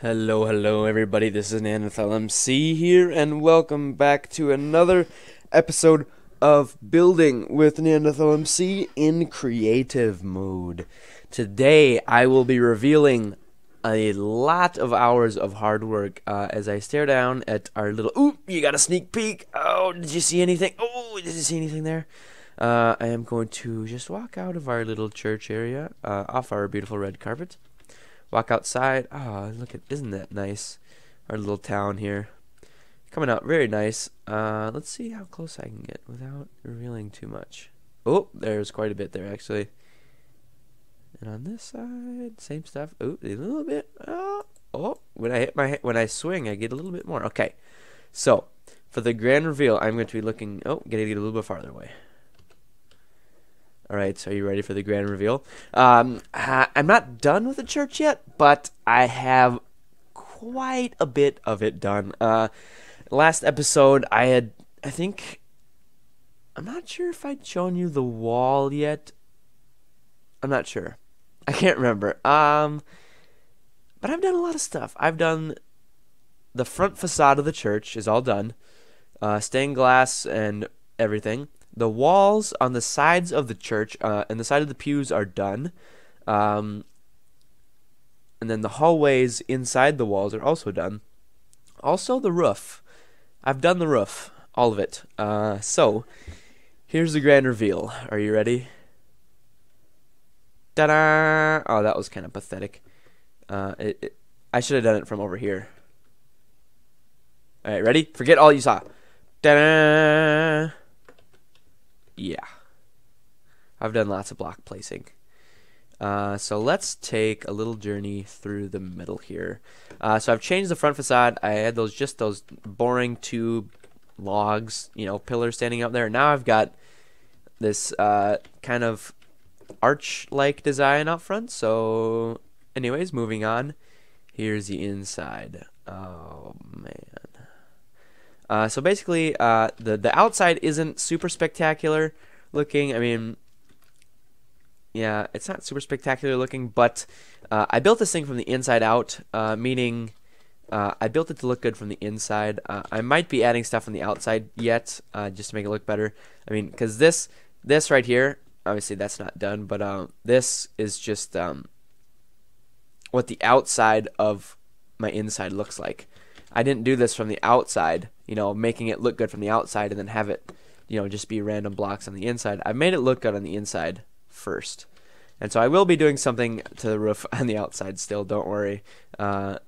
Hello everybody, this is NeanderthalMC here, and welcome back to another episode of Building with NeanderthalMC in creative mode. Today I will be revealing a lot of hours of hard work as I stare down at our little... Ooh, you got a sneak peek! Oh, did you see anything? Oh, did you see anything there? I am going to just walk out of our little church area, off our beautiful red carpet. Walk outside. Oh, look at, isn't that nice? Our little town here. Coming out very nice. Let's see how close I can get without revealing too much. Oh, there's quite a bit there actually. And on this side, same stuff. Oh, a little bit. Oh, when I swing, I get a little bit more. Okay. So, for the grand reveal, I'm going to be looking, getting a little bit farther away. Alright, so are you ready for the grand reveal? I'm not done with the church yet, but I have quite a bit of it done. Last episode, I'm not sure if I'd shown you the wall yet. I'm not sure. I can't remember. But I've done a lot of stuff. I've done the front facade of the church is all done. Stained glass and everything. The walls on the sides of the church and the side of the pews are done. And then the hallways inside the walls are also done. Also the roof. I've done the roof. All of it. So, here's the grand reveal. Are you ready? Ta-da! Oh, that was kind of pathetic. I should have done it from over here. Alright, ready? Forget all you saw. Ta-da! Yeah, I've done lots of block placing. So let's take a little journey through the middle here. So I've changed the front facade. I had those boring tube logs, pillars standing up there. Now I've got this kind of arch-like design up front. So, anyways, moving on. Here's the inside. Oh man. So basically, the outside isn't super spectacular looking. I mean, yeah, it's not super spectacular looking, but I built this thing from the inside out, meaning I built it to look good from the inside. I might be adding stuff on the outside yet, just to make it look better. I mean, because this right here, obviously that's not done, but this is just what the outside of my inside looks like. I didn't do this from the outside, making it look good from the outside and then have it, just be random blocks on the inside. I made it look good on the inside first. And so I will be doing something to the roof on the outside still, don't worry. Because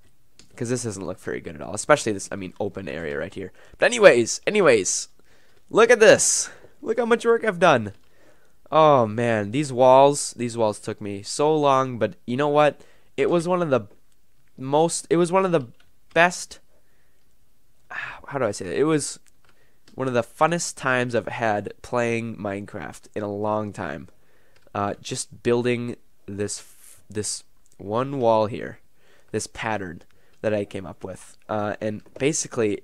this doesn't look very good at all. Especially this, open area right here. But anyways, look at this. Look how much work I've done. Oh man, these walls took me so long, but you know what? It was one of the best... How do I say that? It was one of the funnest times I've had playing Minecraft in a long time. Just building this one wall here, this pattern that I came up with, and basically,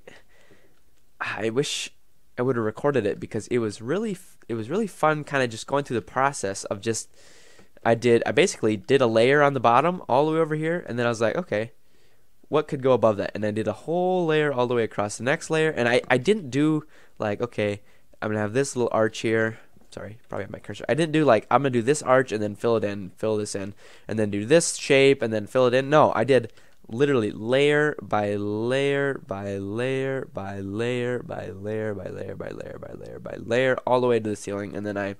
I wish I would have recorded it because it was really fun, kind of just going through the process of just I basically did a layer on the bottom all the way over here, and then I was like, okay, what could go above that? And I did a whole layer all the way across the next layer. And I didn't do like, okay, I'm going to have this little arch here. Sorry, probably have my cursor. I didn't do like, I'm going to do this arch and then fill it in, fill this in, and then do this shape and then fill it in. No, I did literally layer by layer by layer by layer by layer by layer by layer by layer by layer all the way to the ceiling. And then I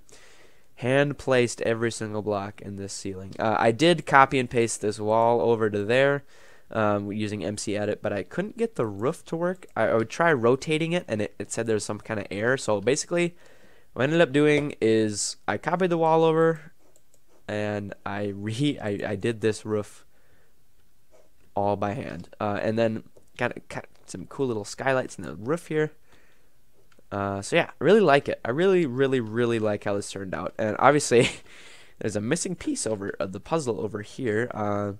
hand placed every single block in this ceiling. I did copy and paste this wall over to there. Using MC Edit, but I couldn't get the roof to work. I would try rotating it, and it said there's some kind of error. So basically, what I ended up doing is I copied the wall over, and I did this roof all by hand, and then got some cool little skylights in the roof here. So yeah, I really like it. I really like how this turned out, and obviously, there's a missing piece of the puzzle over here.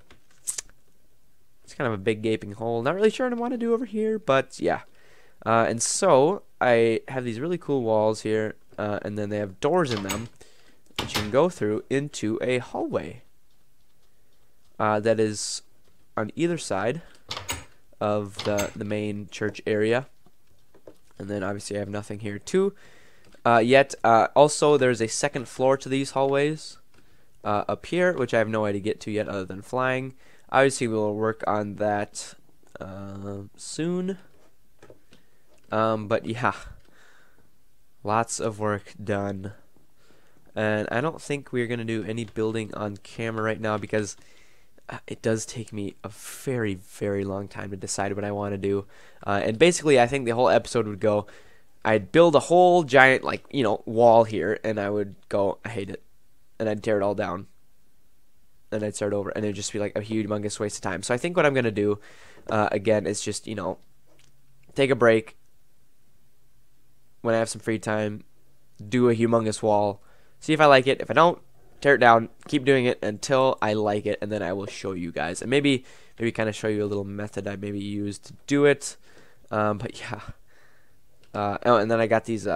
It's kind of a big gaping hole. Not really sure what I want to do over here, but yeah. And so I have these really cool walls here, and then they have doors in them that you can go through into a hallway that is on either side of the main church area. And then obviously I have nothing here too. Yet also there's a second floor to these hallways up here, which I have no way to get to yet other than flying. Obviously we'll work on that soon. But yeah, lots of work done. And I don't think we're going to do any building on camera right now because it does take me a very, very long time to decide what I want to do. And basically, I think the whole episode would go, I'd build a whole giant, like, you know, wall here, and I would go, I hate it. And I'd tear it all down. And I'd start over, and it'd just be like a humongous waste of time. So I think what I'm going to do, again, is just, you know, take a break when I have some free time, do a humongous wall, see if I like it. If I don't, tear it down, keep doing it until I like it, and then I will show you guys. And maybe kind of show you a little method I maybe used to do it. But yeah. Oh, and then I got these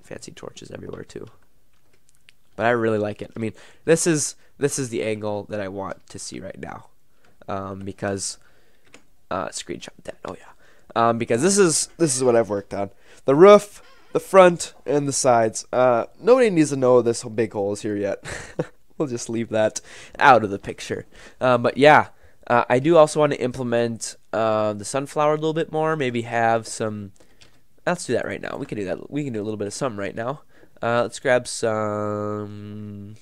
fancy torches everywhere too. But I really like it. I mean, this is the angle that I want to see right now. Because screenshot that. Oh yeah. Because this is what I've worked on. The roof, the front, and the sides. Nobody needs to know this big hole is here yet. We'll just leave that out of the picture. But yeah, I do also want to implement the sunflower a little bit more. Maybe have some... Let's do that right now. We can do that. We can do a little bit of something right now. Let's grab some...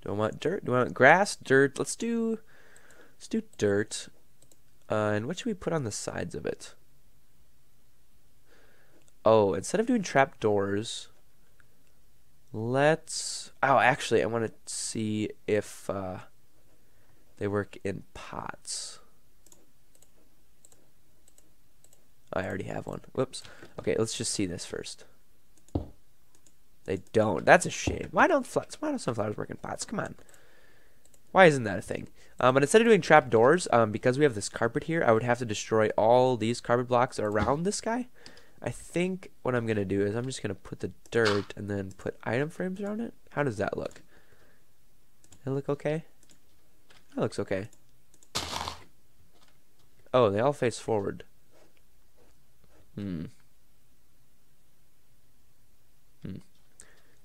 Do I want dirt? Do I want grass? Dirt? Let's do dirt. And what should we put on the sides of it? Oh, instead of doing trapdoors, let's... Oh, actually, I want to see if they work in pots. I already have one. Whoops. Okay, let's just see this first. They don't. That's a shame. Why don't sunflowers work in pots? Come on. Why isn't that a thing? But instead of doing trapdoors, because we have this carpet here, I would have to destroy all these carpet blocks around this guy. I think what I'm going to do is I'm just going to put the dirt and then put item frames around it. How does that look? Does it look okay? That looks okay. Oh, they all face forward. I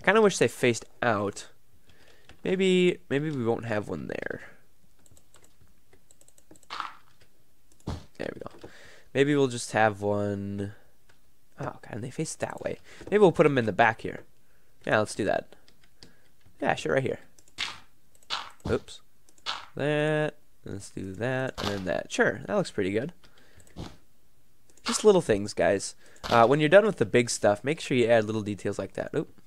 kind of wish they faced out. Maybe we won't have one there. There we go. Maybe we'll just have one... Oh, God, and they face that way. Maybe we'll put them in the back here. Yeah, let's do that. Yeah, sure, right here. Oops. That. Let's do that, and then that. Sure, that looks pretty good. Just little things, guys. When you're done with the big stuff, make sure you add little details like that. Oop.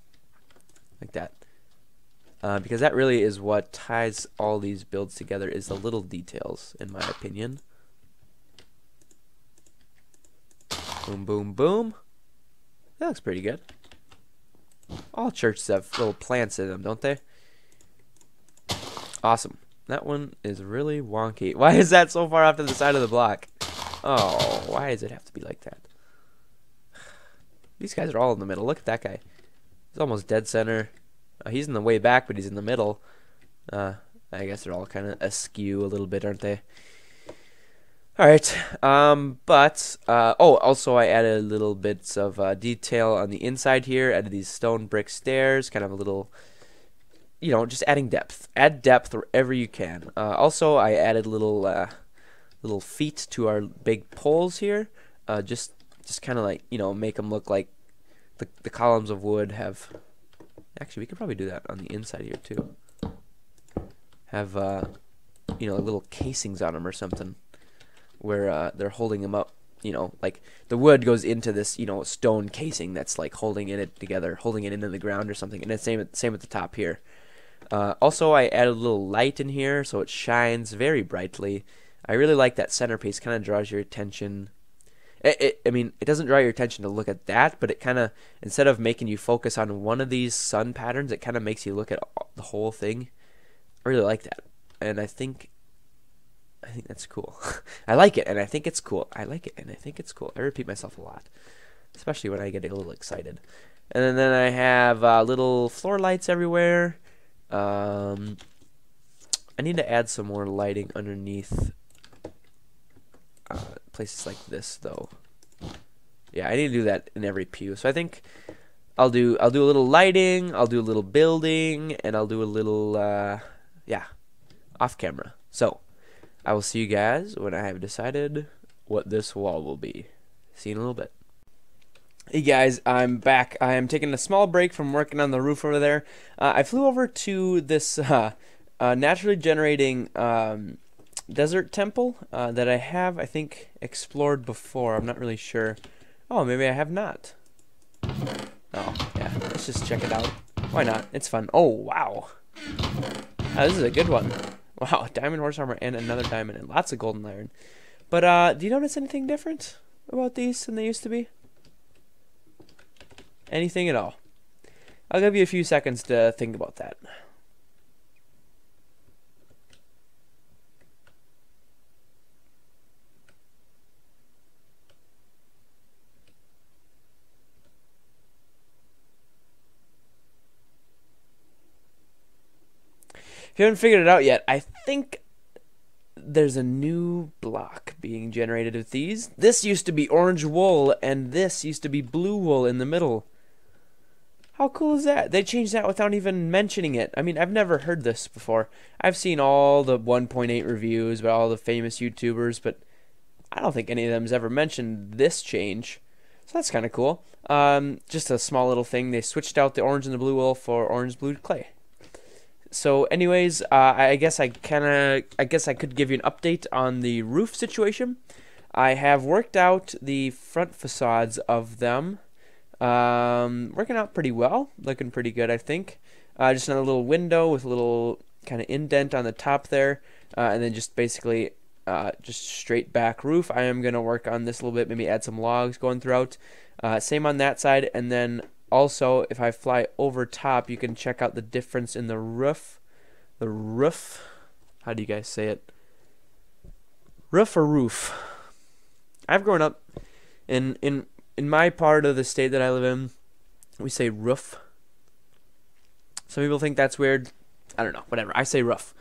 Like that. Because that really is what ties all these builds together, is the little details, in my opinion. Boom, boom, boom. That looks pretty good. All churches have little plants in them, don't they? Awesome. That one is really wonky. Why is that so far off to the side of the block? Oh, why does it have to be like that? These guys are all in the middle. Look at that guy. He's almost dead center. He's in the way back, but he's in the middle. I guess they're all kind of askew a little bit, aren't they? Alright, oh, also I added little bits of detail on the inside here. Added these stone brick stairs, kind of a little, you know, just adding depth. Add depth wherever you can. Also, I added little feet to our big poles here. Just kind of like, you know, make them look like the columns of wood have... Actually, we could probably do that on the inside here, too. Have, you know, little casings on them or something, where they're holding them up, you know, like the wood goes into this, you know, stone casing that's like holding it together, holding it into the ground or something. And it's same at the top here. Also, I added a little light in here so it shines very brightly. I really like that centerpiece. Kind of draws your attention. I mean, it doesn't draw your attention to look at that, but it kind of, instead of making you focus on one of these sun patterns, it kind of makes you look at the whole thing. I really like that, and I think that's cool. I like it, and I think it's cool. I like it, and I think it's cool. I repeat myself a lot, especially when I get a little excited. And then I have little floor lights everywhere. I need to add some more lighting underneath places like this, though. Yeah, I need to do that in every pew. So I think I'll do a little lighting, I'll do a little building, and I'll do a little yeah, off camera. So I will see you guys when I have decided what this wall will be. See you in a little bit. Hey guys, I'm back. I am taking a small break from working on the roof over there. I flew over to this naturally generating desert temple that I have, I think, explored before. I'm not really sure. Oh, maybe I have not. Oh, yeah. Let's just check it out. Why not? It's fun. Oh, wow. This is a good one. Wow, diamond horse armor and another diamond and lots of golden iron. But do you notice anything different about these than they used to be? Anything at all? I'll give you a few seconds to think about that. If you haven't figured it out yet, I think there's a new block being generated with these. This used to be orange wool, and this used to be blue wool in the middle. How cool is that? They changed that without even mentioning it. I mean, I've never heard this before. I've seen all the 1.8 reviews by all the famous YouTubers, but I don't think any of them's ever mentioned this change. So that's kind of cool. Just a small little thing. They switched out the orange and the blue wool for orange blue clay. So anyways, I guess I could give you an update on the roof situation. I have worked out the front facades of them. Working out pretty well, looking pretty good, I think. Just another little window with a little kind of indent on the top there, and then just basically just straight back roof. I am going to work on this a little bit, maybe add some logs going throughout. Same on that side, and then also if I fly over top, you can check out the difference in the roof. The roof, how do you guys say it? Roof or roof? I've grown up in my part of the state that I live in, we say roof. Some people think that's weird. I don't know. Whatever. I say roof.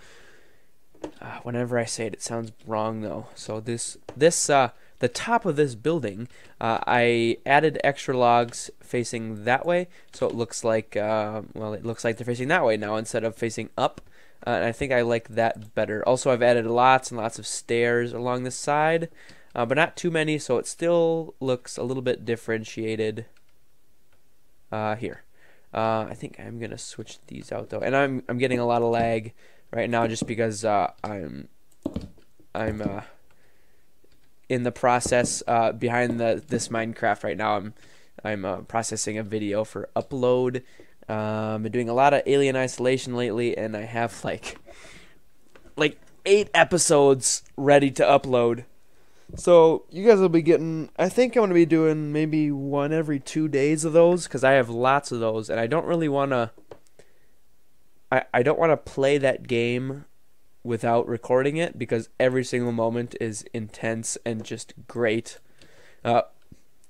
Whenever I say it, it sounds wrong though. So the top of this building, I added extra logs facing that way, so it looks like well, it looks like they're facing that way now instead of facing up. And I think I like that better. Also, I've added lots and lots of stairs along the side. But not too many, so it still looks a little bit differentiated here. I think I'm gonna switch these out though, and I'm getting a lot of lag right now just because I'm in the process behind this Minecraft right now. I'm processing a video for upload. Been doing a lot of Alien Isolation lately, and I have like 8 episodes ready to upload. So you guys will be getting, I think I'm going to be doing maybe 1 every 2 days of those, because I have lots of those, and I don't really want to, I don't want to play that game without recording it, because every single moment is intense and just great.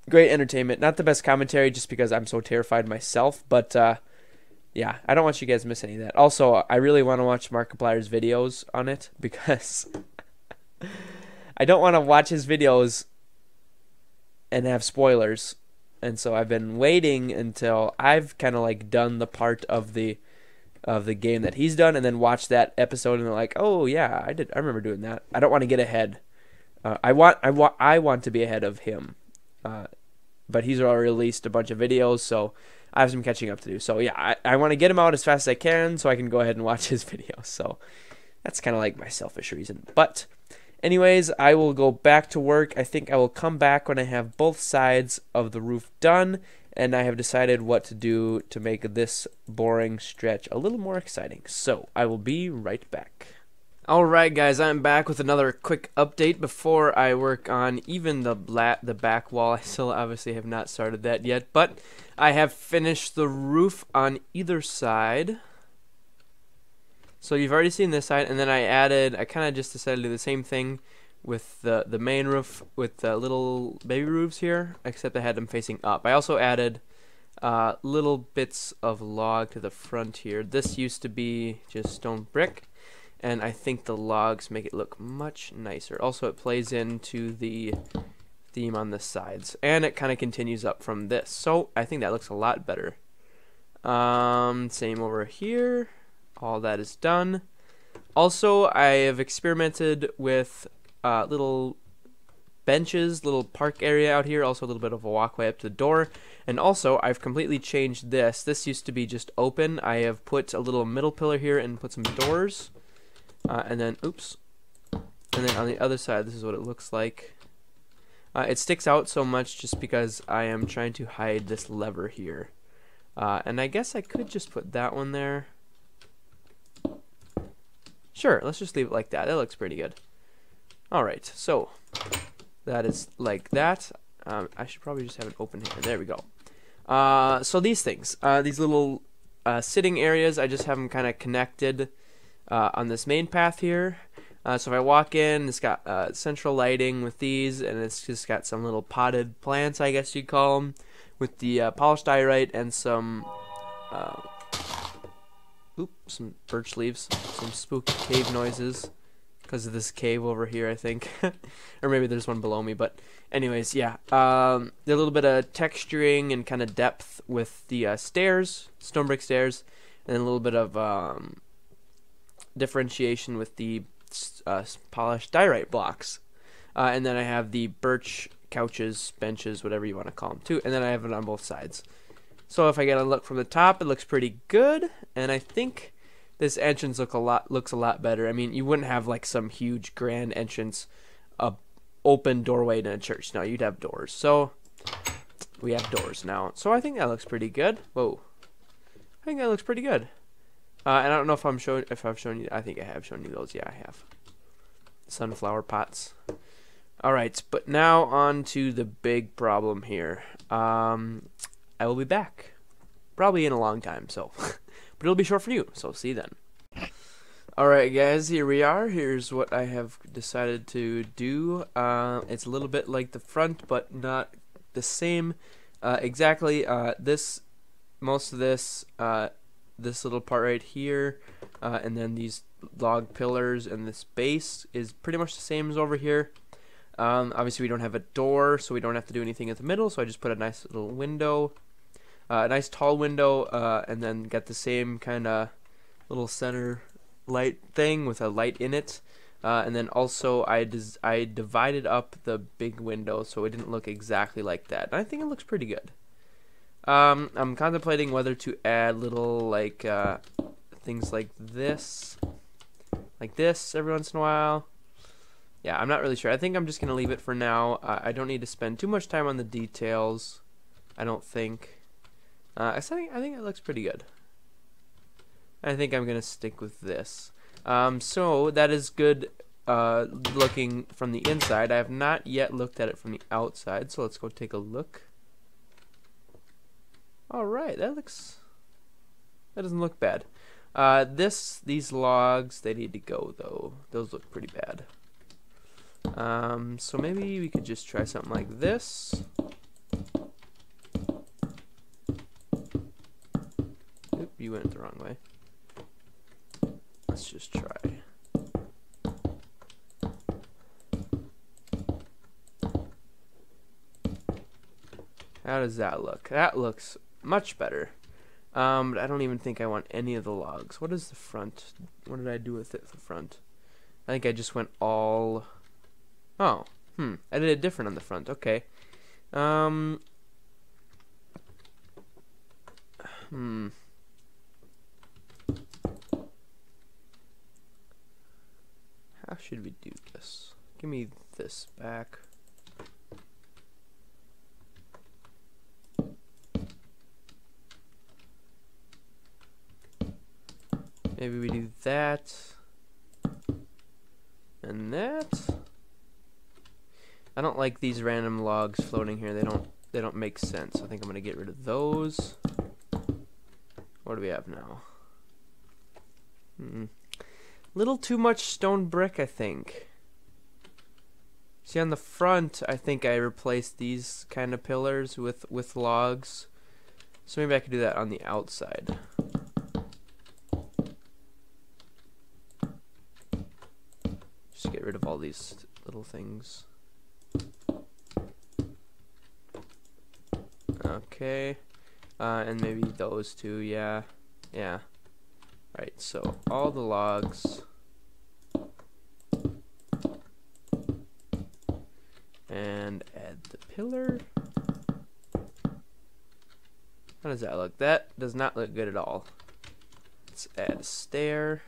Great entertainment. Not the best commentary just because I'm so terrified myself, but yeah, I don't want you guys to miss any of that. Also, I really want to watch Markiplier's videos on it, because I don't want to watch his videos and have spoilers. And so I've been waiting until I've kind of like done the part of the game that he's done, and then watch that episode and they're like, "Oh yeah, I remember doing that." I don't want to get ahead. I want to be ahead of him. But he's already released a bunch of videos, so I have some catching up to do. So yeah, I want to get him out as fast as I can so I can go ahead and watch his videos. So that's kind of like my selfish reason. But anyways, I will go back to work. I think I will come back when I have both sides of the roof done, and I have decided what to do to make this boring stretch a little more exciting. So I will be right back. Alright guys, I'm back with another quick update before I work on even the back wall. I still obviously have not started that yet, but I have finished the roof on either side. So you've already seen this side, and then I kind of just decided to do the same thing with the main roof with the little baby roofs here, except I had them facing up. I also added little bits of log to the front here. This used to be just stone brick, and I think the logs make it look much nicer. Also, it plays into the theme on the sides, and it kind of continues up from this, so I think that looks a lot better. Same over here. All that is done. Also, I have experimented with little benches, little park area out here, also a little bit of a walkway up to the door. And also, I've completely changed this. This used to be just open. I have put a little middle pillar here and put some doors. And then, oops. And then on the other side, this is what it looks like. It sticks out so much just because I am trying to hide this lever here. And I guess I could just put that one there. Sure, let's just leave it like that. That looks pretty good. Alright, so that is like that. I should probably just have it open here. There we go. So these things, these little sitting areas, I just have them kind of connected on this main path here. So if I walk in, it's got central lighting with these, and it's just got some little potted plants, I guess you'd call them, with the polished diorite and some some birch leaves, some spooky cave noises because of this cave over here, I think. Or maybe there's one below me, but anyways, yeah. A little bit of texturing and kind of depth with the stairs, stone brick stairs, and then a little bit of differentiation with the polished diorite blocks. And then I have the birch couches, benches, whatever you want to call them too, and then I have it on both sides. So if I get a look from the top, it looks pretty good, and I think this entrance looks a lot better. I mean, you wouldn't have like some huge grand entrance, open doorway in a church. No, you'd have doors. So we have doors now. So I think that looks pretty good. Whoa, I think that looks pretty good. And I don't know if I've shown you. I think I have shown you those. Yeah, I have. Sunflower pots. All right, but now on to the big problem here. I will be back, probably in a long time, so, but it'll be short for you, so see you then. Alright guys, here we are. Here's what I have decided to do. It's a little bit like the front, but not the same exactly. Most of this, this little part right here, and then these log pillars and this base is pretty much the same as over here. Obviously we don't have a door, so we don't have to do anything at the middle, so I just put a nice little window, a nice tall window, and then got the same kind of little center light thing with a light in it. And then also I divided up the big window so it didn't look exactly like that. And I think it looks pretty good. I'm contemplating whether to add little like things like this every once in a while. Yeah, I'm not really sure. I think I'm just gonna leave it for now. I don't need to spend too much time on the details, I don't think. I think it looks pretty good. I think I'm gonna stick with this. So that is good looking from the inside. I have not yet looked at it from the outside, so let's go take a look. Alright, that doesn't look bad. These logs, they need to go though. Those look pretty bad. So maybe we could just try something like this. Oop, you went the wrong way. Let's just try. How does that look? That looks much better. But I don't even think I want any of the logs. What is the front? What did I do with it, the front? I think I just went all... Oh, I did it different on the front. Okay. How should we do this? Give me this back. Maybe we do that and that. I don't like these random logs floating here. They don't make sense. I think I'm gonna get rid of those. What do we have now? Little too much stone brick, I think. See, on the front, I think I replaced these kind of pillars with logs. So maybe I could do that on the outside. Just get rid of all these little things. Okay. And maybe those two, yeah. Yeah. Right, so all the logs. And add the pillar. How does that look? That does not look good at all. Let's add a stair.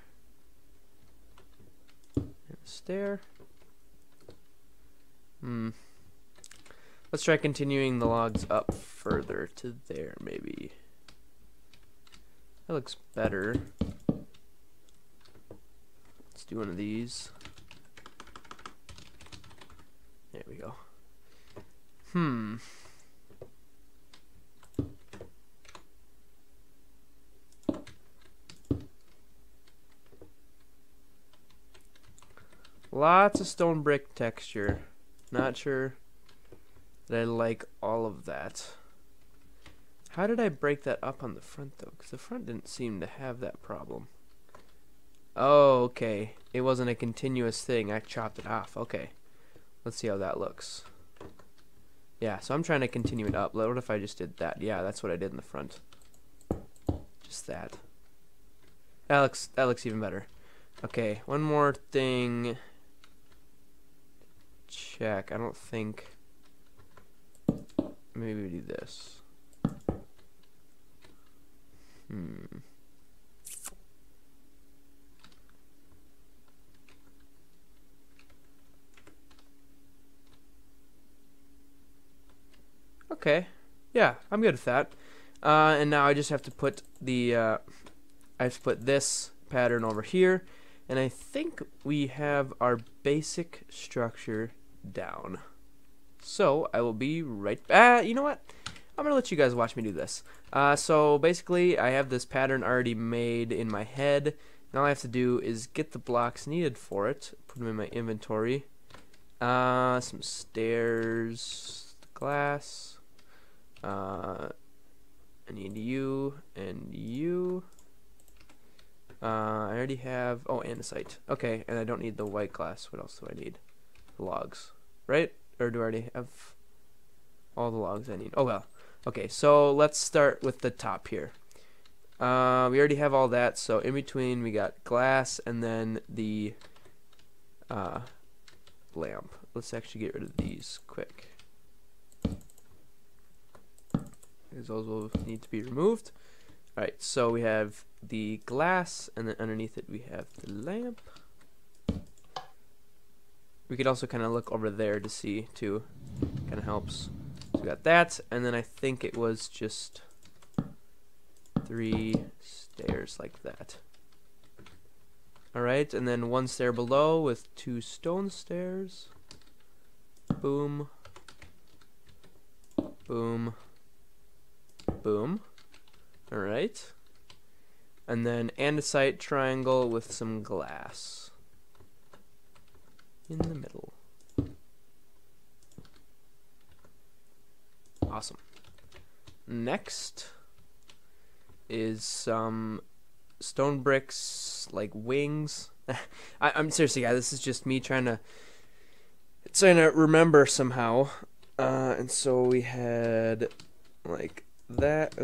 And a stair. Let's try continuing the logs up further to there, maybe. That looks better. Let's do one of these. There we go. Lots of stone brick texture. Not sure that I like all of that. How did I break that up on the front though? Because the front didn't seem to have that problem. Oh, okay. It wasn't a continuous thing. I chopped it off. Okay. Let's see how that looks. Yeah, so I'm trying to continue it up. What if I just did that? Yeah, that's what I did in the front. Just that. That looks even better. Okay, one more thing. Check. I don't think. Maybe we do this. Okay. Yeah, I'm good with that. And now I just have to put the I have to put this pattern over here, and I think we have our basic structure down. So I will be right back. You know what? I'm gonna let you guys watch me do this. So basically, I have this pattern already made in my head, and all I have to do is get the blocks needed for it, put them in my inventory. Some stairs, glass. I need you and you. I already have, oh, andesite. Okay, and I don't need the white glass. What else do I need? The logs, right? Or do I already have all the logs I need? Oh well. Okay, so let's start with the top here. We already have all that, so in between we got glass and then the lamp. Let's actually get rid of these quick, because those will need to be removed. Alright, so we have the glass, and then underneath it we have the lamp. We could also kind of look over there to see too. Kind of helps. So we got that, and then I think it was just 3 stairs like that. Alright, and then 1 stair below with 2 stone stairs. Boom. Boom. Boom. Alright. And then andesite triangle with some glass in the middle. Awesome. Next is some stone bricks, like wings. I'm seriously, guys, this is just me trying to remember somehow. And so we had like that,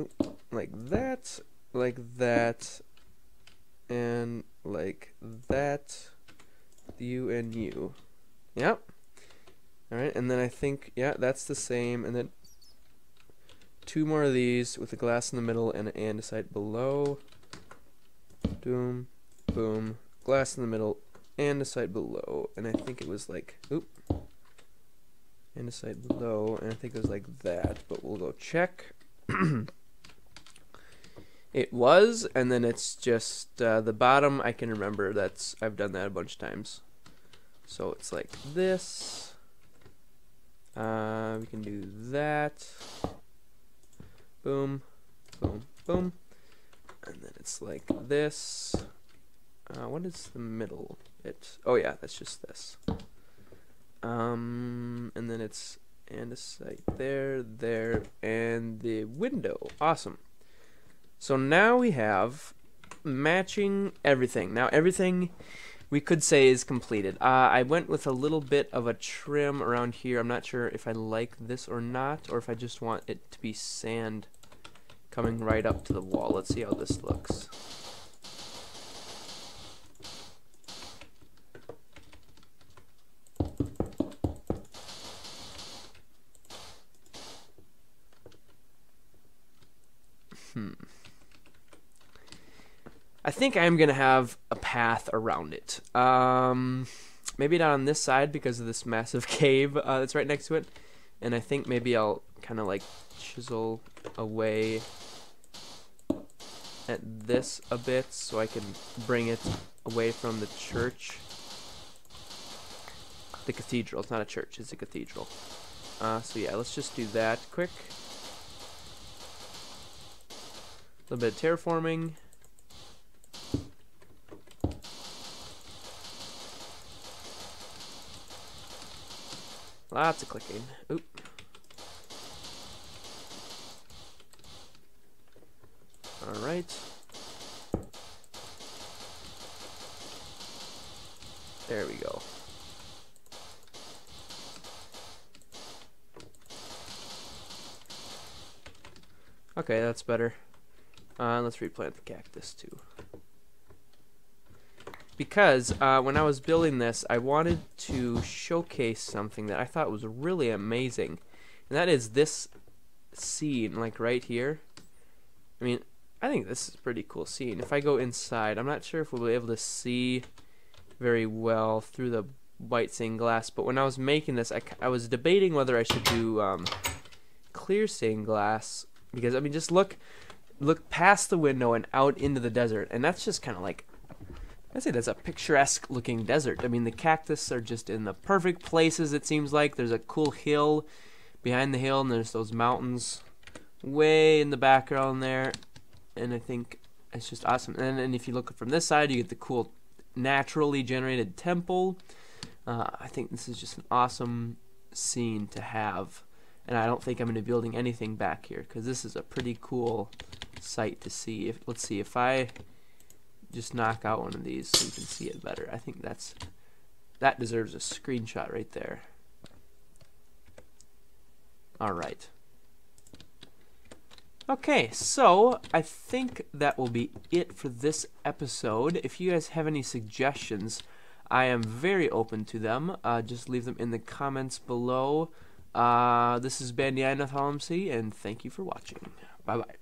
like that, like that, and like that, you and you. Yep. Alright, and then I think, yeah, that's the same, and then 2 more of these with a glass in the middle and an andesite below. Boom, boom, glass in the middle, andesite below, and I think it was like, oop, andesite below, and I think it was like that, but we'll go check. It was, and then it's just the bottom. I can remember I've done that a bunch of times. So it's like this. We can do that. Boom, boom, boom, and then it's like this. What is the middle? Oh yeah, that's just this. And then it's andesite there, and the window. Awesome. So now we have matching everything. Now everything we could say is completed. I went with a little bit of a trim around here. I'm not sure if I like this or not, or if I just want it to be sand coming right up to the wall. Let's see how this looks. I think I'm gonna have a path around it. Maybe not on this side because of this massive cave that's right next to it, and I think maybe I'll kind of like chisel away at this a bit so I can bring it away from the church. The cathedral. It's not a church, it's a cathedral. So yeah, let's just do that quick. A little bit of terraforming. Lots of clicking. Oop. Alright. There we go. Okay, that's better. Let's replant the cactus too. Because when I was building this, I wanted to showcase something that I thought was really amazing. And that is this scene, like right here. I mean, I think this is a pretty cool scene. If I go inside, I'm not sure if we'll be able to see very well through the white stained glass. But when I was making this, I was debating whether I should do clear stained glass. Because, I mean, just look past the window and out into the desert. And that's just kind of like, I'd say that's a picturesque looking desert. I mean, the cactus are just in the perfect places, it seems like. There's a cool hill behind the hill, and there's those mountains way in the background there. And I think it's just awesome. And if you look from this side, you get the cool naturally generated temple. I think this is just an awesome scene to have. And I don't think I'm going to be building anything back here, because this is a pretty cool sight to see. Let's see, if I just knock out one of these so you can see it better. I think that deserves a screenshot right there. Alright. Okay, so I think that will be it for this episode. If you guys have any suggestions, I am very open to them. Just leave them in the comments below. This has been NeanderthalMC, and thank you for watching. Bye-bye.